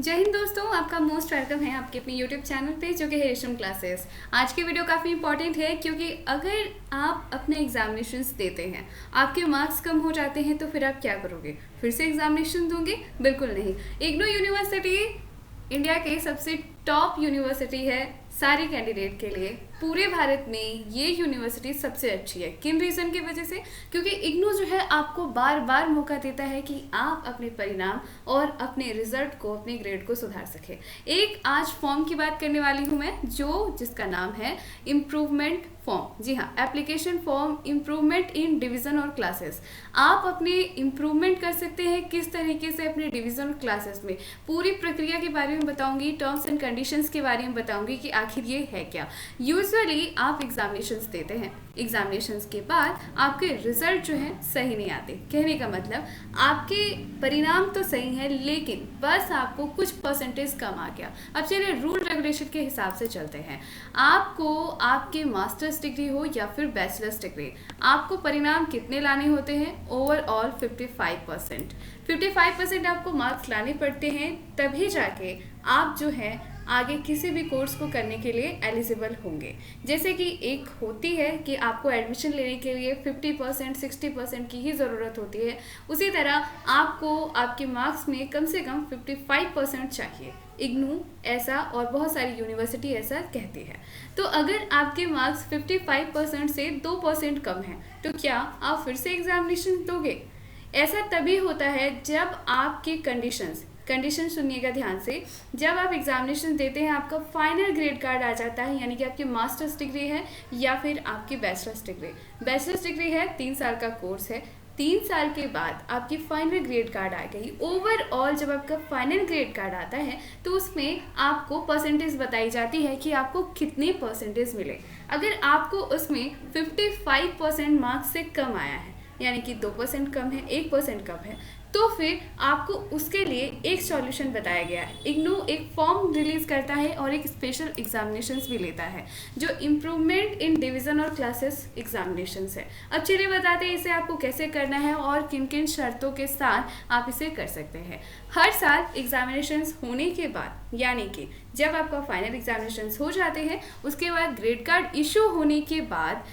जय हिंद दोस्तों, आपका मोस्ट वेलकम है आपके अपने यूट्यूब चैनल पे जो कि है रेशम क्लासेस। आज की वीडियो काफ़ी इंपॉर्टेंट है क्योंकि अगर आप अपने एग्जामिनेशंस देते हैं, आपके मार्क्स कम हो जाते हैं तो फिर आप क्या करोगे? फिर से एग्जामिनेशन दोगे? बिल्कुल नहीं। इग्नू यूनिवर्सिटी इंडिया के सबसे टॉप यूनिवर्सिटी है सारे कैंडिडेट के लिए। पूरे भारत में ये यूनिवर्सिटी सबसे अच्छी है। किन रीज़न की वजह से? क्योंकि इग्नू जो है आपको बार बार मौका देता है कि आप अपने परिणाम और अपने रिजल्ट को, अपने ग्रेड को सुधार सके। एक आज फॉर्म की बात करने वाली हूँ मैं, जिसका नाम है इम्प्रूवमेंट फॉर्म। जी हाँ, application form improvement in division और क्लासेस। आप अपने इम्प्रूवमेंट कर सकते हैं किस तरीके से अपने डिवीज़न और क्लासेस में। पूरी प्रक्रिया के बारे में बताऊंगी, टर्म्स एंड कंडीशंस के बारे में बताऊंगी कि आखिर ये है क्या। यूजुअली आप एग्जामिनेशंस देते हैं, एग्जामिनेशंस के बाद आपके रिजल्ट जो है सही नहीं आते। कहने का मतलब आपके परिणाम तो सही है लेकिन बस आपको कुछ परसेंटेज कम आ गया। अब चलिए रूल रेगुलेशन के हिसाब से चलते हैं। आपको आपके मास्टर्स डिग्री हो या फिर बैचलर्स डिग्री, आपको परिणाम कितने लाने होते हैं? ओवरऑल 55%। 55% आपको मार्क्स लाने पड़ते हैं, तभी जाके आप जो है आगे किसी भी कोर्स को करने के लिए एलिजिबल होंगे। जैसे कि एक होती है कि आपको एडमिशन लेने के लिए 50% 60% की ही ज़रूरत होती है, उसी तरह आपको आपके मार्क्स में कम से कम 55% चाहिए। इग्नू ऐसा और बहुत सारी यूनिवर्सिटी ऐसा कहती है। तो अगर आपके मार्क्स 55% से 2% कम हैं तो क्या आप फिर से एग्जामिनेशन दोगे? ऐसा तभी होता है जब आपकी कंडीशन सुनिएगा ध्यान से। जब आप एग्जामिनेशन देते हैं, आपका फाइनल ग्रेड कार्ड आ जाता है, यानी कि आपकी मास्टर्स डिग्री है या फिर आपकी बैचलर्स डिग्री। बैचलर्स डिग्री है 3 साल का कोर्स है। 3 साल के बाद आपकी फाइनल ग्रेड कार्ड आ गई। ओवरऑल जब आपका फाइनल ग्रेड कार्ड आता है तो उसमें आपको परसेंटेज बताई जाती है कि आपको कितने परसेंटेज मिले। अगर आपको उसमें 55% मार्क्स से कम आया है, यानी कि 2% कम है, 1% कम है, तो फिर आपको उसके लिए एक सॉल्यूशन बताया गया है। इग्नू एक फॉर्म रिलीज करता है और एक स्पेशल एग्जामिनेशंस भी लेता है जो इम्प्रूवमेंट इन डिवीज़न और क्लासेस एग्जामिनेशंस है। अब चलिए बताते हैं इसे आपको कैसे करना है और किन किन शर्तों के साथ आप इसे कर सकते हैं। हर साल एग्जामिनेशंस होने के बाद, यानी कि जब आपका फाइनल एग्जामिनेशंस हो जाते हैं, उसके बाद ग्रेड कार्ड इशू होने के बाद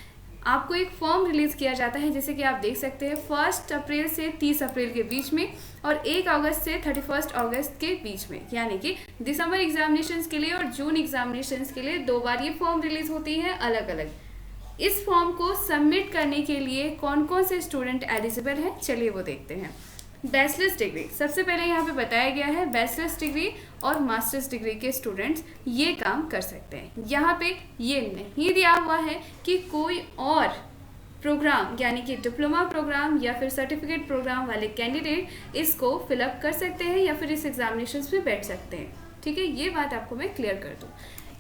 आपको एक फॉर्म रिलीज़ किया जाता है, जैसे कि आप देख सकते हैं 1 अप्रैल से 30 अप्रैल के बीच में और 1 अगस्त से 31 अगस्त के बीच में, यानी कि दिसंबर एग्जामिनेशंस के लिए और जून एग्जामिनेशंस के लिए 2 बार ये फॉर्म रिलीज़ होती है अलग अलग। इस फॉर्म को सबमिट करने के लिए कौन कौन से स्टूडेंट एलिजिबल हैं, चलिए वो देखते हैं। बैचलर्स डिग्री, सबसे पहले यहाँ पे बताया गया है बैचलर्स डिग्री और मास्टर्स डिग्री के स्टूडेंट्स ये काम कर सकते हैं। यहाँ पे ये नहीं दिया हुआ है कि कोई और प्रोग्राम यानी कि डिप्लोमा प्रोग्राम या फिर सर्टिफिकेट प्रोग्राम वाले कैंडिडेट इसको फिलअप कर सकते हैं या फिर इस एग्जामिनेशंस में बैठ सकते हैं। ठीक है, ये बात आपको मैं क्लियर कर दूँ।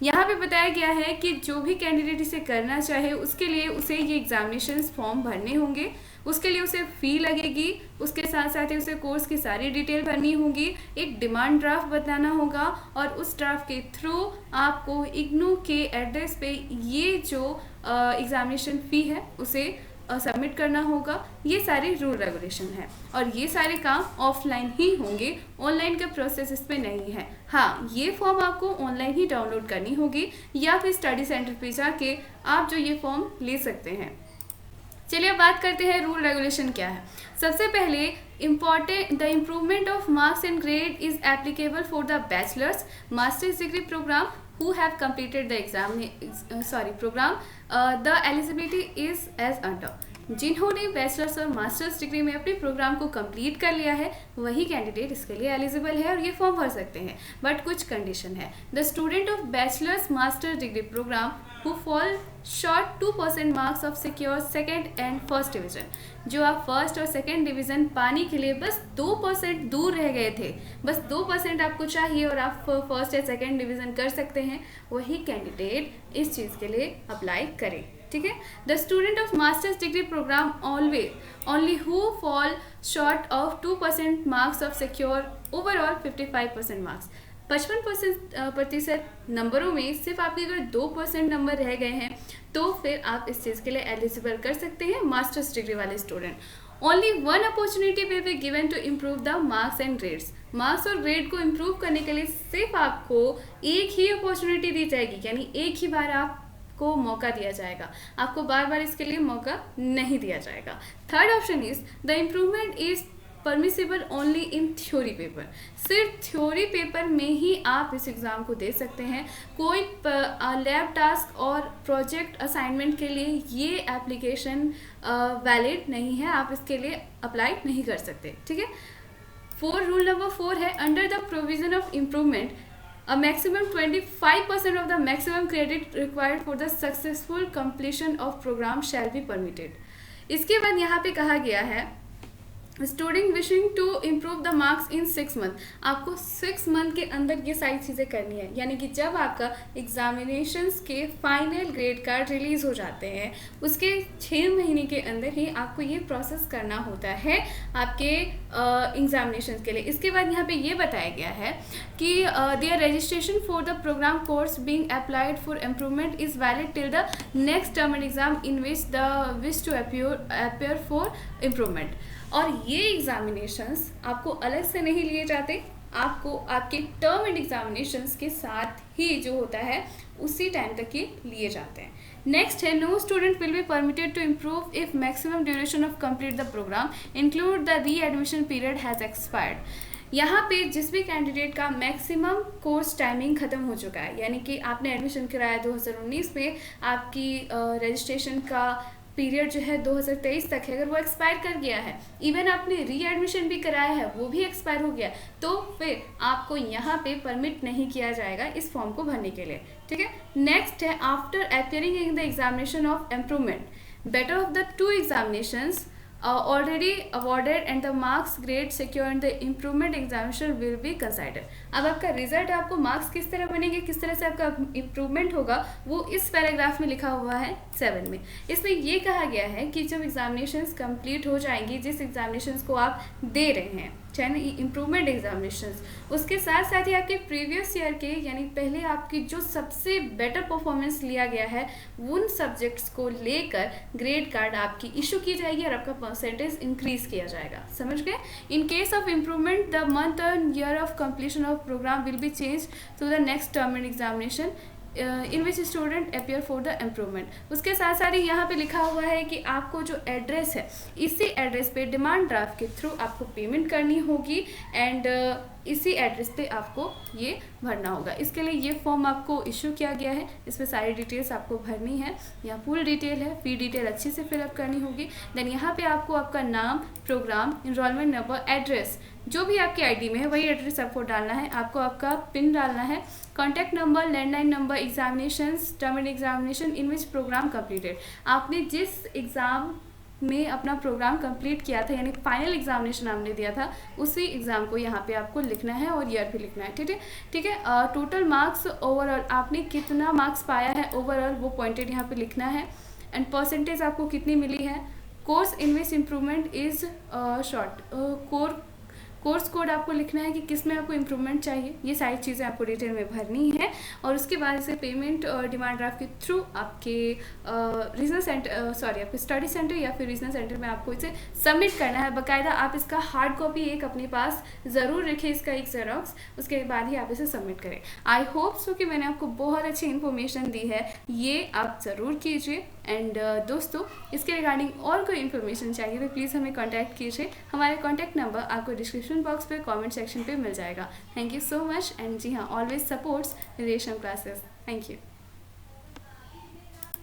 यहाँ पे बताया गया है कि जो भी कैंडिडेट इसे करना चाहे उसके लिए उसे ये एग्जामिनेशंस फॉर्म भरने होंगे, उसके लिए उसे फ़ी लगेगी, उसके साथ साथ ही उसे कोर्स की सारी डिटेल भरनी होगी, एक डिमांड ड्राफ्ट बताना होगा और उस ड्राफ्ट के थ्रू आपको इग्नू के एड्रेस पे ये जो एग्ज़ामिनेशन फ़ी है उसे सबमिट करना होगा। ये सारे रूल रेगुलेशन है और ये सारे काम ऑफलाइन ही होंगे, ऑनलाइन का प्रोसेस इस पे नहीं है। हाँ, ये फॉर्म आपको ऑनलाइन ही डाउनलोड करनी होगी या फिर स्टडी सेंटर पे जाके आप जो ये फॉर्म ले सकते हैं। चलिए अब बात करते हैं रूल रेगुलेशन क्या है। सबसे पहले the improvement of marks and grade is applicable for the bachelors masters degree program who have completed the program. The eligibility is as under. जिन्होंने बैचलर्स और मास्टर्स डिग्री में अपने प्रोग्राम को कंप्लीट कर लिया है वही कैंडिडेट इसके लिए एलिजिबल है और ये फॉर्म भर सकते हैं, बट कुछ कंडीशन है। The student of bachelors masters degree program who fall short 2% marks of secure second and first division, जो आप फर्स्ट और सेकेंड डिवीज़न पाने के लिए बस 2% दूर रह गए थे, बस 2% आपको चाहिए और आप फर्स्ट या सेकेंड डिवीज़न कर सकते हैं, वही कैंडिडेट इस चीज़ के लिए अप्लाई करें। ठीक है, the student of masters degree program only who fall short of 2% marks of secure overall 55% marks. 55% नंबरों में सिर्फ आपके अगर 2% नंबर रह गए हैं तो फिर आप इस चीज़ के लिए एलिजिबल कर सकते हैं मास्टर्स डिग्री वाले student. Only one opportunity will be given to improve the marks and grades. Marks और ग्रेड को इम्प्रूव करने के लिए सिर्फ आपको एक ही अपॉर्चुनिटी दी जाएगी, यानी एक ही बार आपको मौका दिया जाएगा, आपको बार बार इसके लिए मौका नहीं दिया जाएगा। Third option is the improvement is permissible only in theory paper. सिर्फ थ्योरी पेपर में ही आप इस एग्ज़ाम को दे सकते हैं। कोई लैब टास्क और प्रोजेक्ट असाइनमेंट के लिए ये एप्लीकेशन वैलिड नहीं है, आप इसके लिए अप्लाई नहीं कर सकते, ठीक है। रूल नंबर 4 है, under the provision of improvement a maximum 25% of the maximum credit required for the successful completion of program shall be permitted। इसके बाद यहाँ पे कहा गया है student wishing to improve the marks in 6 month. आपको 6 month के अंदर ये सारी चीज़ें करनी है, यानी कि जब आपका एग्जामिनेशंस के फाइनल ग्रेड कार्ड रिलीज़ हो जाते हैं उसके 6 महीने के अंदर ही आपको ये प्रोसेस करना होता है आपके एग्जामिनेशंस के लिए। इसके बाद यहाँ पे ये बताया गया है कि there registration for the programme course being applied for improvement is valid till the next term end exam in which the wish to appear for improvement. और ये एग्जामिनेशंस आपको अलग से नहीं लिए जाते, आपको आपके टर्म एंड एग्जामिनेशंस के साथ ही जो होता है उसी टाइम तक ये लिए जाते हैं। नेक्स्ट है, no student will be permitted to improve if maximum duration of complete the programme include the readmission period has expired. यहाँ पे जिस भी कैंडिडेट का मैक्सिमम कोर्स टाइमिंग ख़त्म हो चुका है, यानी कि आपने एडमिशन कराया 2019 में, आपकी रजिस्ट्रेशन का पीरियड जो है 2023 तक है, अगर वो एक्सपायर कर गया है, इवन आपने री एडमिशन भी कराया है वो भी एक्सपायर हो गया, तो फिर आपको यहाँ पे परमिट नहीं किया जाएगा इस फॉर्म को भरने के लिए, ठीक है। नेक्स्ट है, after appearing in the examination of improvement better of the 2 examinations already awarded and the marks grade secured in the improvement examination will be considered। अब आपका रिजल्ट, आपको मार्क्स किस तरह बनेंगे, किस तरह से आपका इम्प्रूवमेंट होगा, वो इस पैराग्राफ में लिखा हुआ है 7 में। इसमें ये कहा गया है कि जब एग्जामिनेशंस कंप्लीट हो जाएंगी, जिस एग्जामिनेशंस को आप दे रहे हैं, चाहे इम्प्रूवमेंट एग्जामिनेशंस, उसके साथ साथ ही आपके प्रीवियस ईयर के, यानी पहले आपकी जो सबसे बेटर परफॉर्मेंस लिया गया है उन सब्जेक्ट्स को लेकर ग्रेड कार्ड आपकी इशू की जाएगी और आपका परसेंटेज इंक्रीज किया जाएगा। समझ गए। In case of improvement the month and year of completion of programme will be change to the next term end examination in which student appear for the improvement. उसके साथ साथ ही यहाँ पे लिखा हुआ है कि आपको जो एड्रेस है, इसी एड्रेस पे डिमांड ड्राफ्ट के थ्रू आपको पेमेंट करनी होगी एंड इसी एड्रेस पे आपको ये भरना होगा। इसके लिए ये फॉर्म आपको इशू किया गया है, इसमें सारी डिटेल्स आपको भरनी है, यहाँ पूरी डिटेल है, फी डिटेल अच्छे से फिलअप करनी होगी। देन यहाँ पे आपको आपका नाम, प्रोग्राम, इनरोलमेंट नंबर, एड्रेस, जो भी आपके आईडी में है वही एड्रेस आपको डालना है, आपको आपका पिन डालना है, contact number, landline number, examinations, term end examination in which programme completed. आपने जिस एग्ज़ाम में अपना प्रोग्राम कंप्लीट किया था, यानी फाइनल एग्जामिनेशन आपने दिया था, उसी एग्ज़ाम को यहाँ पे आपको लिखना है और ईयर भी लिखना है, ठीक है। टोटल मार्क्स ओवरऑल आपने कितना मार्क्स पाया है ओवरऑल वो पॉइंटेड यहाँ पे लिखना है एंड परसेंटेज आपको कितनी मिली है। Course in which improvement is short course code आपको लिखना है कि किस में आपको इम्प्रूवमेंट चाहिए, ये सारी चीज़ें आपको डिटेल में भरनी है। और उसके बाद से पेमेंट डिमांड ड्राफ्ट के थ्रू आपके रीजनल सेंटर आपके स्टडी सेंटर या फिर रीजनल सेंटर में आपको इसे सबमिट करना है। बाकायदा आप इसका हार्ड कॉपी एक अपने पास ज़रूर रखें, इसका एक जेरोक्स, उसके बाद ही आप इसे सबमिट करें। आई होप सो कि मैंने आपको बहुत अच्छी इन्फॉर्मेशन दी है, ये आप ज़रूर कीजिए। एंड दोस्तों, इसके रिगार्डिंग और कोई इन्फॉर्मेशन चाहिए तो प्लीज़ हमें कांटेक्ट कीजिए, हमारे कांटेक्ट नंबर आपको डिस्क्रिप्शन बॉक्स पे कमेंट सेक्शन पे मिल जाएगा। Thank you so much and जी हाँ, always supports Resham classes. Thank you.